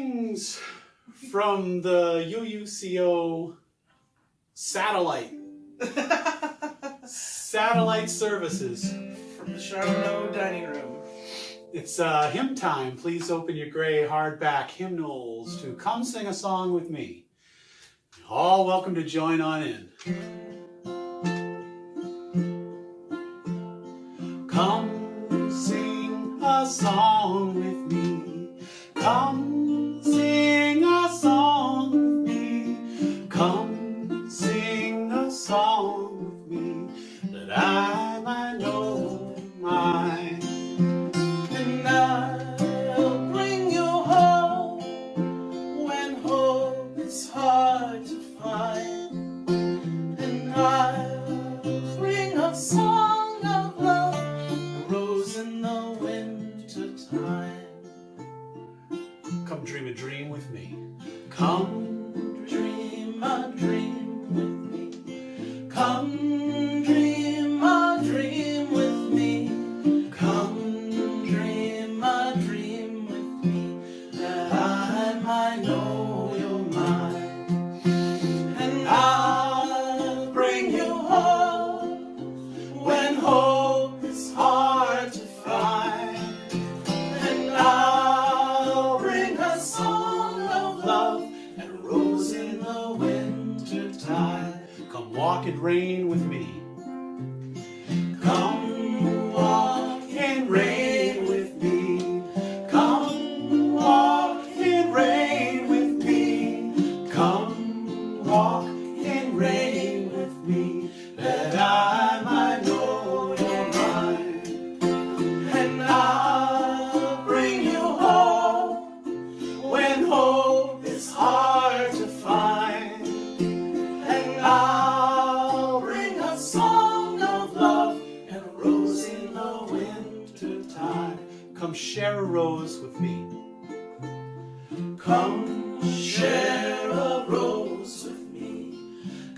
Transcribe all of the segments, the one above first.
Greetings from the UUCO satellite services. From the Charlotte dining room. It's hymn time. Please open your gray hardback hymnals to Come Sing a Song with Me. All welcome to join on in. Come sing a song with me. Come sing a song with me. Come sing a song with me, that I might know mine. And I'll bring you home when hope is hard to find. And I'll bring a song of love, a rose in the winter time. Come dream a dream with me. Come dream a dream with me. Come dream a dream with me. Come dream a dream with me, that I might know you're mine. And I'll bring you home when hope is hard to find. And I'll bring a song of love and a rose in the winter time. Come walk in rain with me. Come walk in rain with me. Come walk in rain with me. Come walk in rain with me, that I might know you're mine. And I'll bring you home when hope is hard to find. And I'll bring a song of love and a rose in the winter time. Come share a rose with me. Come share a rose with me.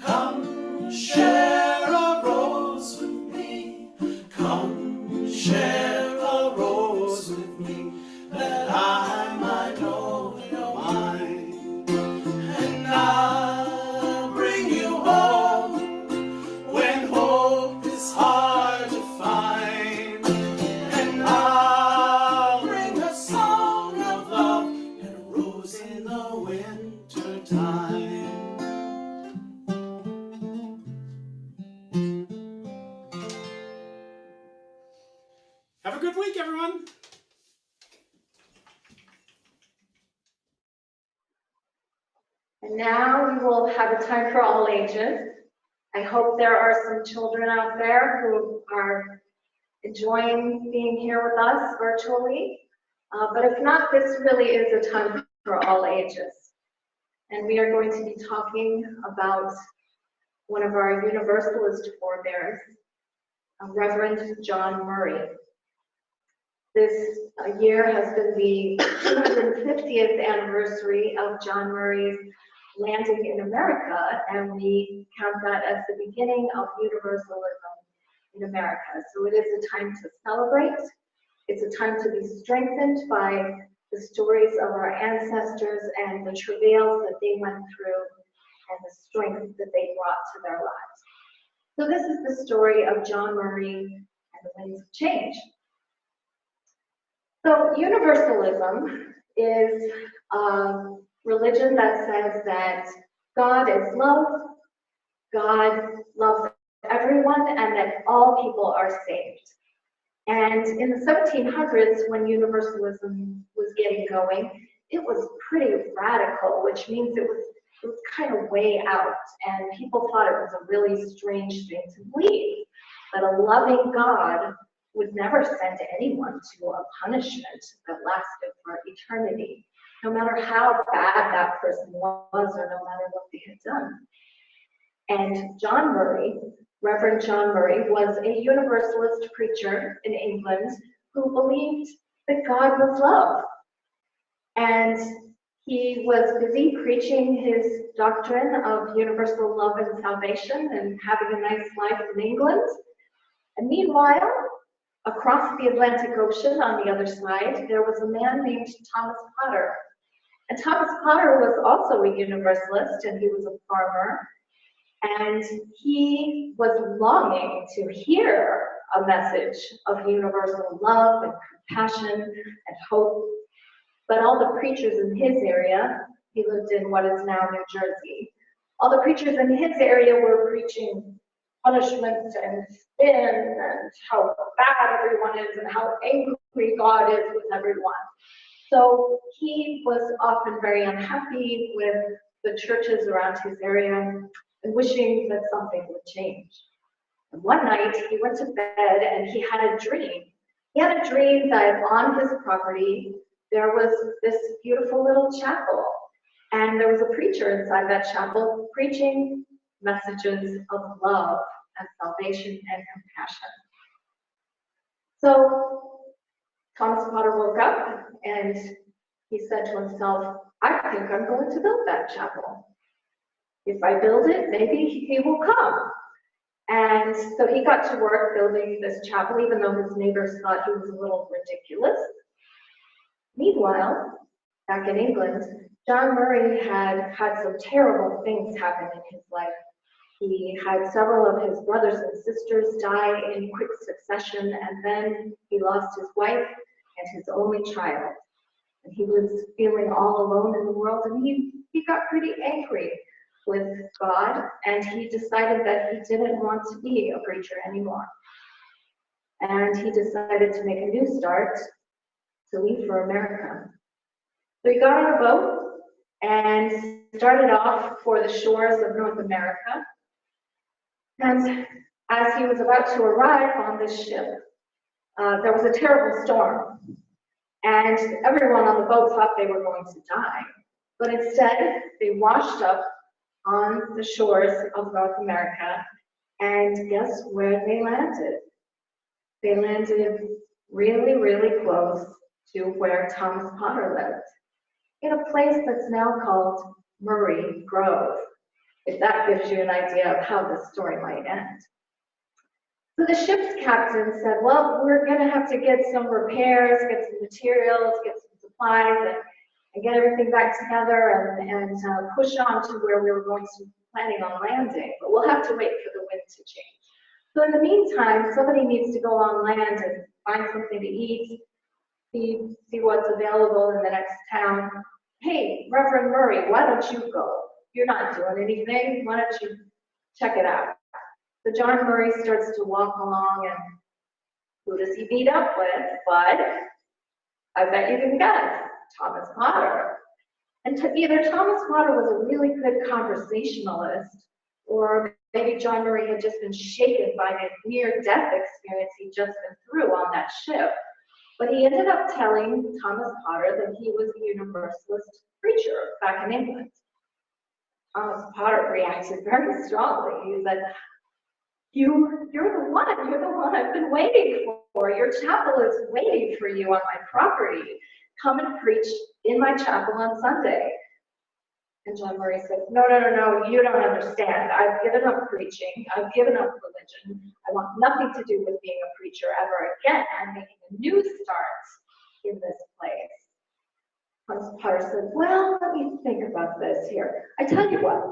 Come share a rose with me. Come share a rose with me, that I might know you're mine. And I'll bring you home when hope is hard to find. And I'll bring a song of love and a rose in the winter time. Have a good week, everyone. And now we will have a time for all ages. I hope there are some children out there who are enjoying being here with us virtually. But if not, this really is a time for all ages. And we are going to be talking about one of our Universalist forebears, Reverend John Murray. This year has been the 250th anniversary of John Murray's landing in America, and we count that as the beginning of Universalism in America. So it is a time to celebrate. It's a time to be strengthened by the stories of our ancestors and the travails that they went through and the strength that they brought to their lives. So this is the story of John Murray and the Winds of Change. So Universalism is a religion that says that God is love, God loves everyone, and that all people are saved. And in the 1700s, when Universalism was getting going, it was pretty radical, which means it was kind of way out, and people thought it was a really strange thing to believe, that a loving God would never send anyone to a punishment that lasted for eternity, no matter how bad that person was or no matter what they had done. And John Murray, Reverend John Murray, was a Universalist preacher in England who believed that God was love. And he was busy preaching his doctrine of universal love and salvation and having a nice life in England. And meanwhile, across the Atlantic Ocean on the other side, there was a man named Thomas Potter. And Thomas Potter was also a Universalist, and he was a farmer. And he was longing to hear a message of universal love and compassion and hope. But all the preachers in his area, he lived in what is now New Jersey, all the preachers in his area were preaching punishment and sin and how bad everyone is and how angry God is with everyone. So he was often very unhappy with the churches around his area and wishing that something would change. And one night he went to bed and he had a dream. He had a dream that on his property there was this beautiful little chapel, and there was a preacher inside that chapel preaching messages of love and salvation and compassion. So Thomas Potter woke up and he said to himself, I think I'm going to build that chapel. If I build it, maybe he will come. And so he got to work building this chapel, even though his neighbors thought he was a little ridiculous. Meanwhile, back in England, John Murray had had some terrible things happen in his life. He had several of his brothers and sisters die in quick succession, and then he lost his wife and his only child. And he was feeling all alone in the world, and he got pretty angry with God, and he decided that he didn't want to be a preacher anymore. And he decided to make a new start, to leave for America. So he got on a boat and started off for the shores of North America. And as he was about to arrive on this ship, there was a terrible storm. And everyone on the boat thought they were going to die. But instead, they washed up on the shores of North America. And guess where they landed? They landed really, really close to where Thomas Potter lived, in a place that's now called Murray Grove, if that gives you an idea of how this story might end. So the ship's captain said, well, we're going to have to get some repairs, get some materials, get some supplies, and get everything back together and push on to where we were planning on landing. But we'll have to wait for the wind to change. So in the meantime, somebody needs to go on land and find something to eat, see what's available in the next town. Hey, Reverend Murray, why don't you go? You're not doing anything. Why don't you check it out? So John Murray starts to walk along, and who does he meet up with? But I bet you can guess, Thomas Potter. And either Thomas Potter was a really good conversationalist, or maybe John Murray had just been shaken by the near-death experience he'd just been through on that ship. But he ended up telling Thomas Potter that he was a Universalist preacher back in England. Thomas Potter reacted very strongly. He said, you're the one I've been waiting for. Your chapel is waiting for you on my property. Come and preach in my chapel on Sunday. And John Murray said, no, you don't understand. I've given up preaching. I've given up religion. I want nothing to do with being a preacher ever again. I'm making a new start in this place. Thomas Potter said, well, let me think about this here. I tell you what,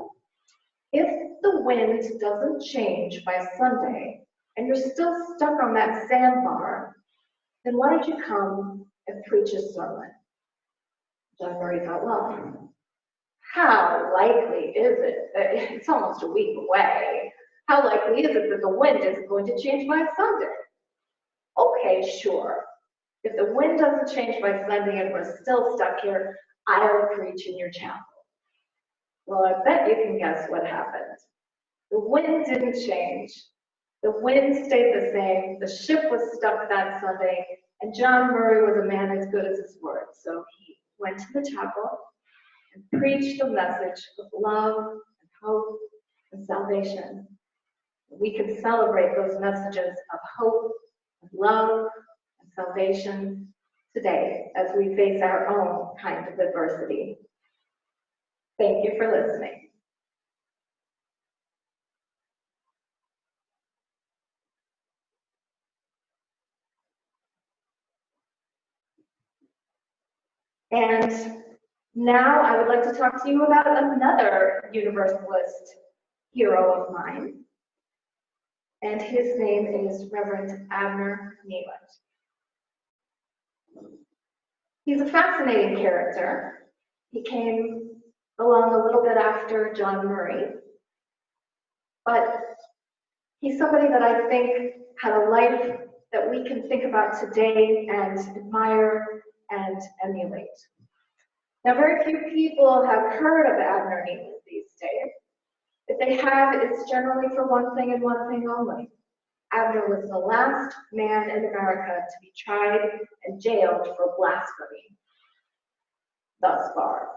if the wind doesn't change by Sunday and you're still stuck on that sandbar, then why don't you come and preach a sermon? John Murray thought, well, how likely is it that it's almost a week away? How likely is it that the wind isn't going to change by Sunday? Okay, sure. If the wind doesn't change by Sunday and we're still stuck here, I'll preach in your chapel. Well, I bet you can guess what happened. The wind didn't change. The wind stayed the same. The ship was stuck that Sunday, and John Murray was a man as good as his word. So he went to the chapel and preached a message of love and hope and salvation. We can celebrate those messages of hope and love and salvation today as we face our own kind of adversity. Thank you for listening. And Now I would like to talk to you about another Universalist hero of mine, and his name is Reverend Abner Kneeland. He's a fascinating character. He came along a little bit after John Murray, but he's somebody that I think had a life that we can think about today and admire and emulate. Now, very few people have heard of Abner Kneeland these days. If they have, it's generally for one thing and one thing only. Abner was the last man in America to be tried and jailed for blasphemy, thus far.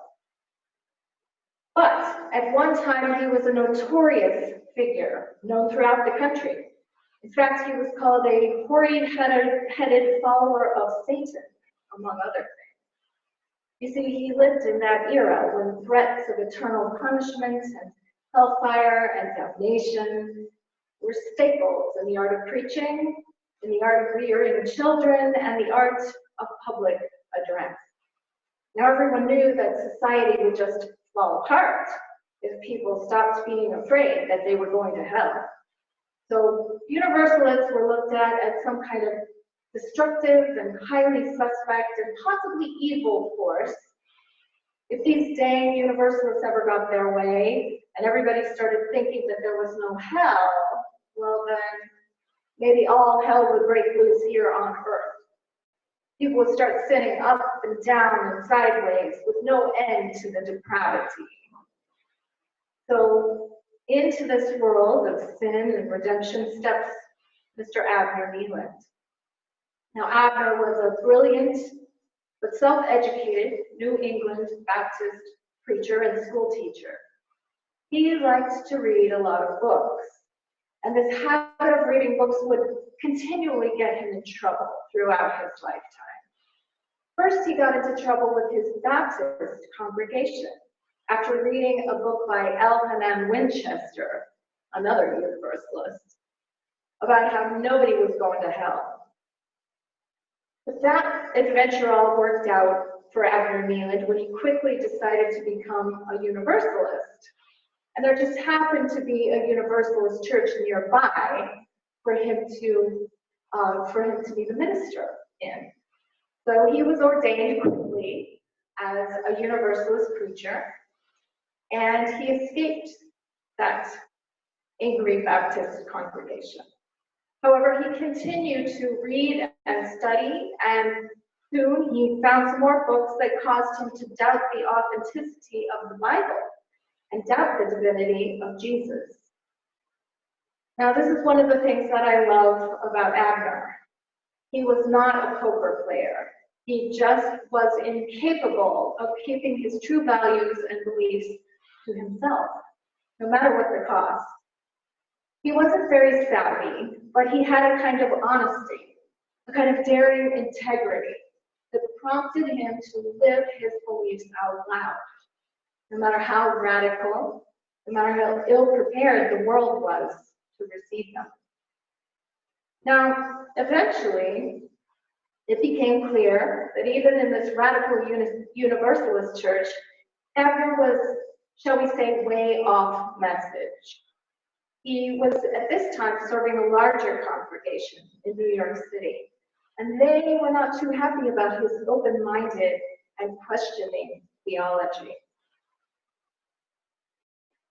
But at one time, he was a notorious figure, known throughout the country. In fact, he was called a hoary-headed follower of Satan, among other things. You see, he lived in that era when threats of eternal punishment and hellfire and damnation were staples in the art of preaching, in the art of rearing children, and the art of public address. Now, everyone knew that society would just fall apart if people stopped being afraid that they were going to hell. So Universalists were looked at as some kind of destructive and highly suspect and possibly evil force. If these dang Universalists ever got their way and everybody started thinking that there was no hell, well then, maybe all hell would break loose here on earth. People would start sinning up and down and sideways with no end to the depravity. So into this world of sin and redemption steps Mr. Abner Kneeland. Now, Abner was a brilliant but self-educated New England Baptist preacher and school teacher. He liked to read a lot of books, and this habit of reading books would continually get him in trouble throughout his lifetime. First, he got into trouble with his Baptist congregation after reading a book by Elhanan Winchester, another Universalist, about how nobody was going to hell. But that adventure all worked out for Abner Kneeland when he quickly decided to become a Universalist. And there just happened to be a Universalist church nearby for him to be the minister in. So he was ordained quickly as a Universalist preacher, and he escaped that angry Baptist congregation. However, he continued to read and study, and soon he found some more books that caused him to doubt the authenticity of the Bible and doubt the divinity of Jesus. Now, this is one of the things that I love about Abner. He was not a poker player. He just was incapable of keeping his true values and beliefs to himself, no matter what the cost. He wasn't very savvy, but he had a kind of honesty, a kind of daring integrity that prompted him to live his beliefs out loud, no matter how radical, no matter how ill-prepared the world was to receive them. Now, eventually, it became clear that even in this radical Universalist church, Abner was, shall we say, way off message. He was at this time serving a larger congregation in New York City, and they were not too happy about his open-minded and questioning theology.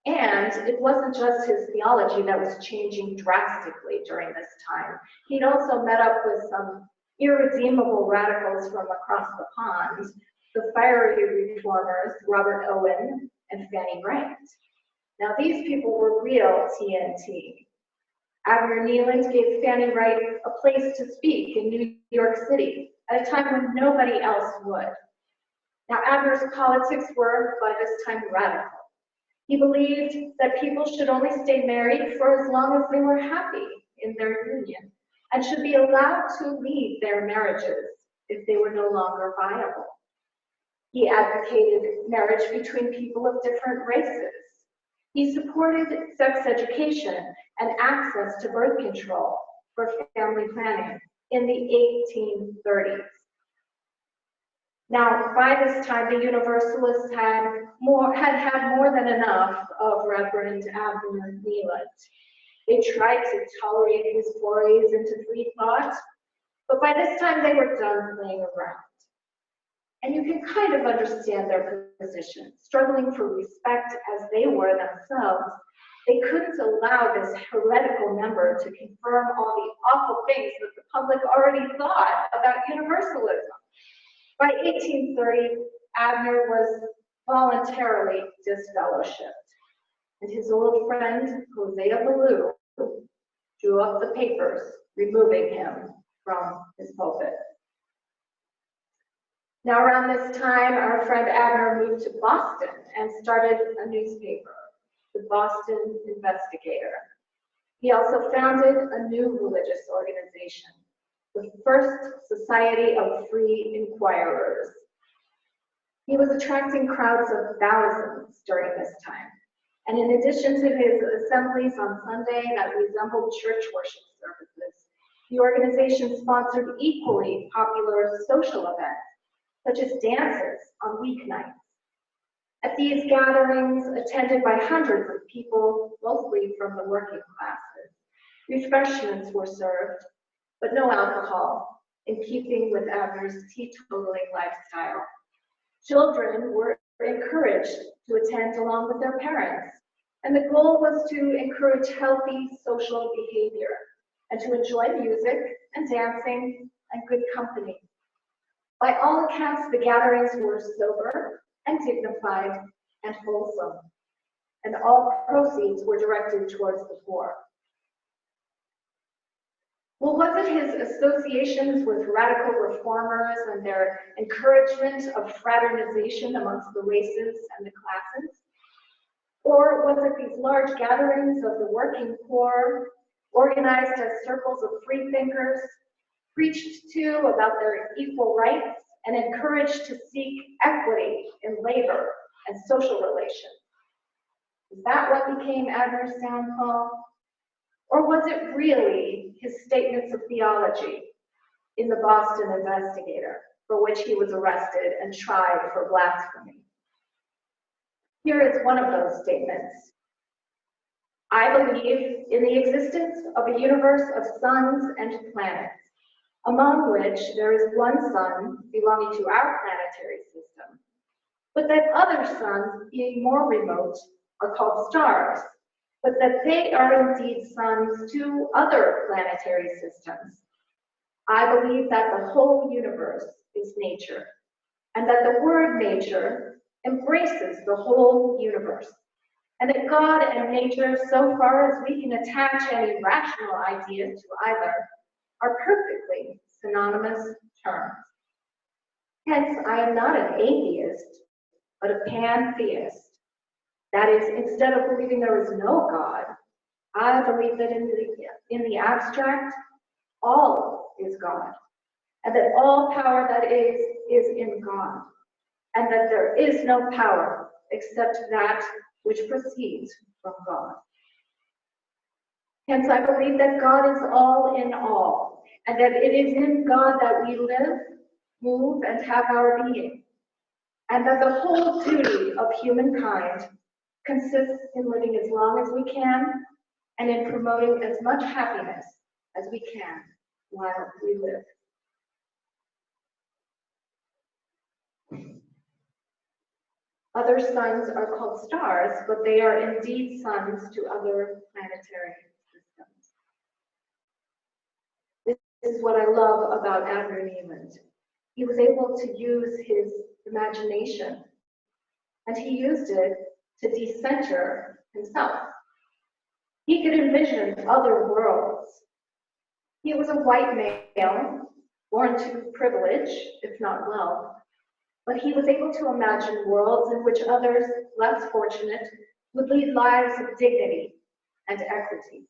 And it wasn't just his theology that was changing drastically during this time. He'd also met up with some irredeemable radicals from across the pond, the fiery reformers, Robert Owen and Fanny Grant. Now, these people were real TNT. Abner Kneeland gave Fanny Wright a place to speak in New York City at a time when nobody else would. Now, Abner's politics were, by this time, radical. He believed that people should only stay married for as long as they were happy in their union and should be allowed to leave their marriages if they were no longer viable. He advocated marriage between people of different races. He supported sex education and access to birth control for family planning in the 1830s. Now, by this time, the Universalists had had more than enough of Reverend Abner Kneeland. They tried to tolerate his forays into free thought, but by this time they were done playing around. And you can kind of understand their position. Struggling for respect as they were themselves, they couldn't allow this heretical member to confirm all the awful things that the public already thought about Universalism. By 1830, Abner was voluntarily disfellowshipped, and his old friend, Hosea Ballou, drew up the papers, removing him from his pulpit. Now, around this time, our friend Abner moved to Boston and started a newspaper, the Boston Investigator. He also founded a new religious organization, the First Society of Free Inquirers. He was attracting crowds of thousands during this time. And in addition to his assemblies on Sunday that resembled church worship services, the organization sponsored equally popular social events, such as dances on weeknights. At these gatherings, attended by hundreds of people, mostly from the working classes, refreshments were served, but no alcohol, in keeping with Abner's teetotaling lifestyle. Children were encouraged to attend along with their parents, and the goal was to encourage healthy social behavior and to enjoy music and dancing and good company. By all accounts, the gatherings were sober and dignified and wholesome, and all proceeds were directed towards the poor. Well, was it his associations with radical reformers and their encouragement of fraternization amongst the races and the classes? Or was it these large gatherings of the working poor, organized as circles of free thinkers, preached to about their equal rights, and encouraged to seek equity in labor and social relations? Is that what became Abner's downfall? Or was it really his statements of theology in the Boston Investigator, for which he was arrested and tried for blasphemy? Here is one of those statements. I believe in the existence of a universe of suns and planets, among which there is one sun belonging to our planetary system, but that other suns, being more remote, are called stars, but that they are indeed suns to other planetary systems. I believe that the whole universe is nature, and that the word nature embraces the whole universe, and that God and nature, so far as we can attach any rational idea to either, are perfectly synonymous terms. Hence, I am not an atheist, but a pantheist. That is, instead of believing there is no God, I believe that in the abstract, all is God, and that all power that is in God, and that there is no power except that which proceeds from God. Hence, I believe that God is all in all, and that it is in God that we live, move, and have our being, and that the whole duty of humankind consists in living as long as we can and in promoting as much happiness as we can while we live. Other suns are called stars, but they are indeed suns to other planetary systems. This is what I love about Abner Kneeland. He was able to use his imagination, and he used it to decenter himself. He could envision other worlds. He was a white male, born to privilege, if not wealth, but he was able to imagine worlds in which others, less fortunate, would lead lives of dignity and equity.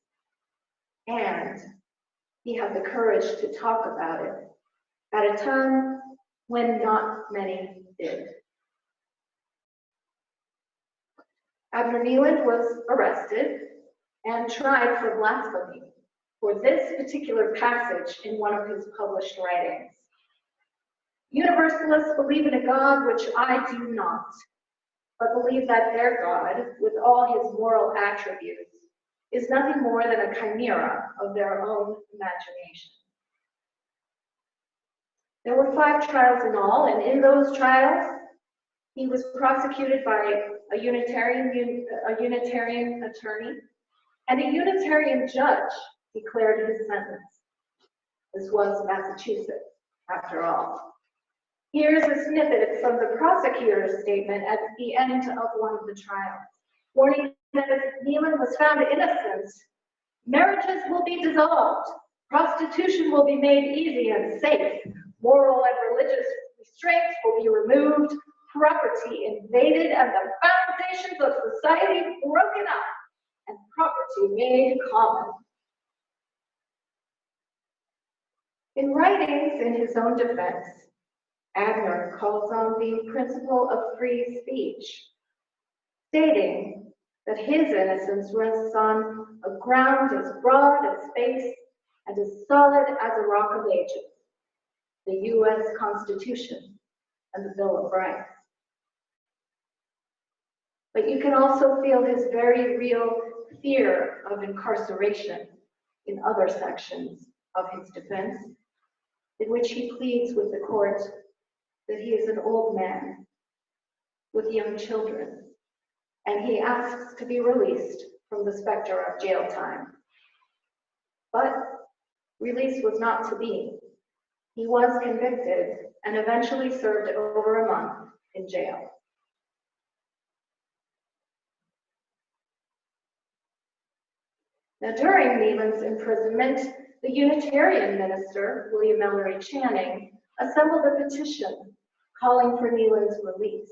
And he had the courage to talk about it at a time when not many did. Abner Kneeland was arrested and tried for blasphemy for this particular passage in one of his published writings. Universalists believe in a God which I do not, but believe that their God, with all his moral attributes, is nothing more than a chimera of their own imagination. There were 5 trials in all, and in those trials, he was prosecuted by a Unitarian attorney, and a Unitarian judge declared his sentence. This was Massachusetts, after all. Here's a snippet from the prosecutor's statement at the end of one of the trials, warning that if Kneeland was found innocent, marriages will be dissolved, prostitution will be made easy and safe, moral and religious restraints will be removed, property invaded, and the foundations of society broken up, and property made common. In writings in his own defense, Abner calls on the principle of free speech, stating that his innocence rests on a ground as broad as space and as solid as a rock of ages, the U.S. Constitution and the Bill of Rights. But you can also feel his very real fear of incarceration in other sections of his defense, in which he pleads with the court that he is an old man with young children, and he asks to be released from the specter of jail time. But release was not to be. He was convicted and eventually served over a month in jail. Now, during Kneeland's imprisonment, the Unitarian minister, William Ellery Channing, assembled a petition calling for Kneeland's release,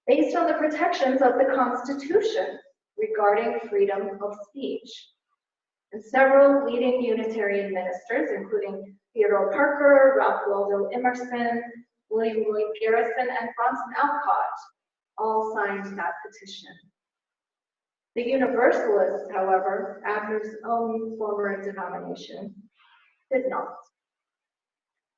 based on the protections of the Constitution regarding freedom of speech. And several leading Unitarian ministers, including Theodore Parker, Ralph Waldo Emerson, William Lloyd Garrison, and Bronson Alcott, all signed that petition. The Universalists, however, Abner's own former denomination, did not.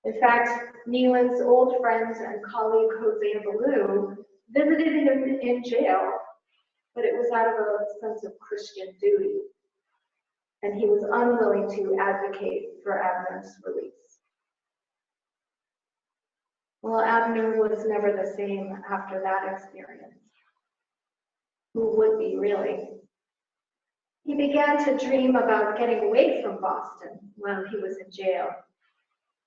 In fact, Kneeland's old friend and colleague Jose Ballou visited him in jail, but it was out of a sense of Christian duty, and he was unwilling to advocate for Abner's release. Well, Abner was never the same after that experience. Who would be, really? He began to dream about getting away from Boston while he was in jail.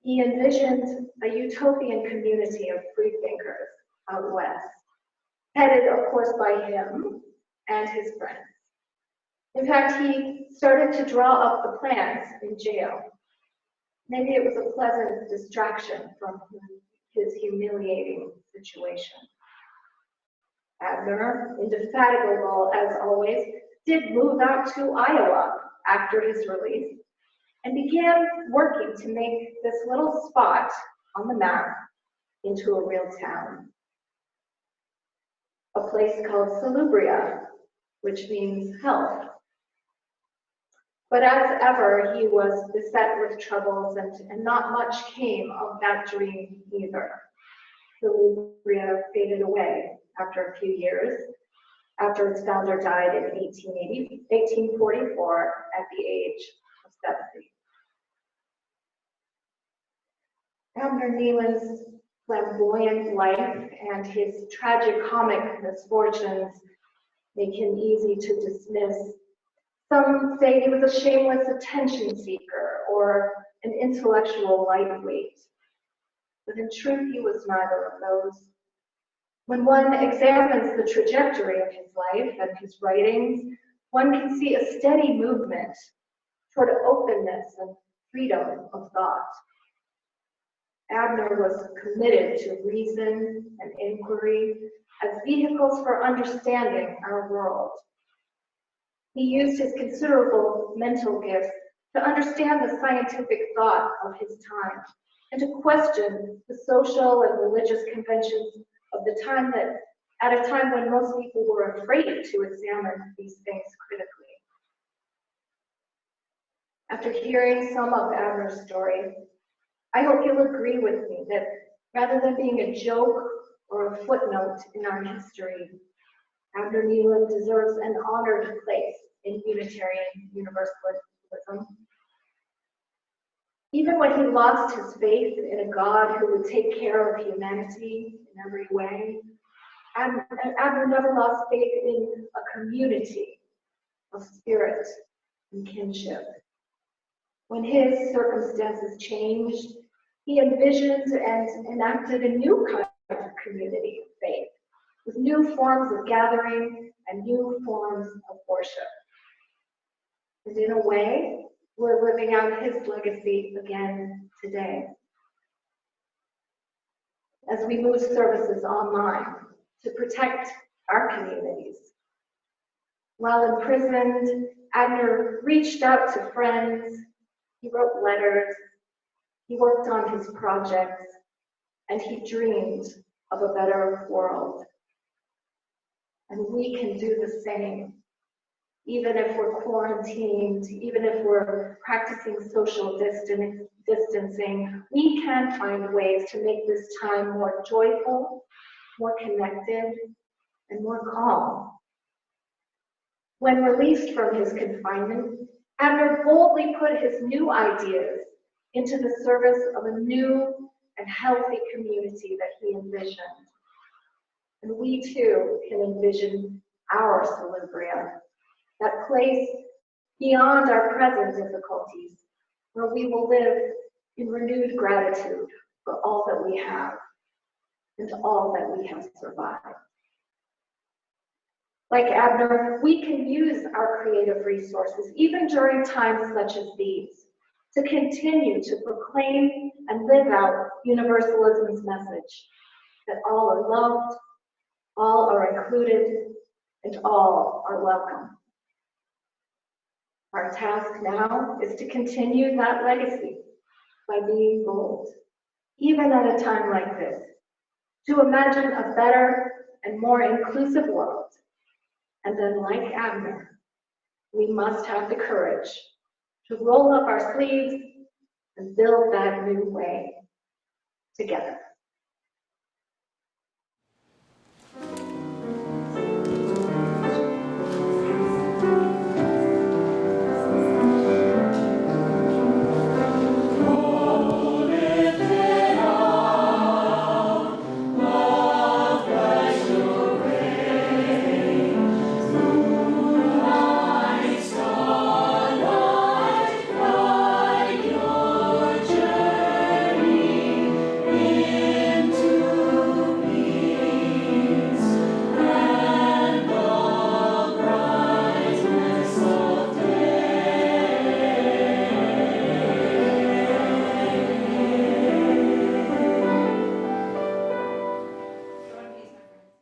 He envisioned a utopian community of freethinkers out west, headed, of course, by him and his friends. In fact, he started to draw up the plans in jail. Maybe it was a pleasant distraction from his humiliating situation. Abner, indefatigable as always, did move out to Iowa after his release and began working to make this little spot on the map into a real town. A place called Salubria, which means health. But as ever, he was beset with troubles, and not much came of that dream either. Salubria faded away after a few years, after its founder died in 1844 at the age of 70. Abner Kneeland's flamboyant life and his tragicomic misfortunes make him easy to dismiss. Some say he was a shameless attention seeker or an intellectual lightweight. But in truth, he was neither of those. When one examines the trajectory of his life and his writings, one can see a steady movement toward openness and freedom of thought. Abner was committed to reason and inquiry as vehicles for understanding our world. He used his considerable mental gifts to understand the scientific thought of his time and to question the social and religious conventions of the time, that at a time when most people were afraid to examine these things critically. After hearing some of Abner's story, I hope you'll agree with me that Rather than being a joke or a footnote in our history, Abner Kneeland deserves an honored place in Unitarian Universalism. Even when he lost his faith in a God who would take care of humanity in every way, Abner never lost faith in a community of spirit and kinship. When his circumstances changed, he envisioned and enacted a new kind of community of faith, with new forms of gathering and new forms of worship. And in a way, we're living out his legacy again today. As we move services online to protect our communities. While imprisoned, Abner reached out to friends, he wrote letters, he worked on his projects, and he dreamed of a better world. And we can do the same. Even if we're quarantined, even if we're practicing social distancing, we can find ways to make this time more joyful, more connected, and more calm. When released from his confinement, Abner boldly put his new ideas into the service of a new and healthy community that he envisioned. And we too can envision our Salubria, that place beyond our present difficulties, where we will live in renewed gratitude for all that we have and all that we have survived. Like Abner, we can use our creative resources, even during times such as these, to continue to proclaim and live out Universalism's message that all are loved, all are included, and all are welcome. Our task now is to continue that legacy by being bold, even at a time like this, to imagine a better and more inclusive world. And then, like Abner, we must have the courage to roll up our sleeves and build that new way together.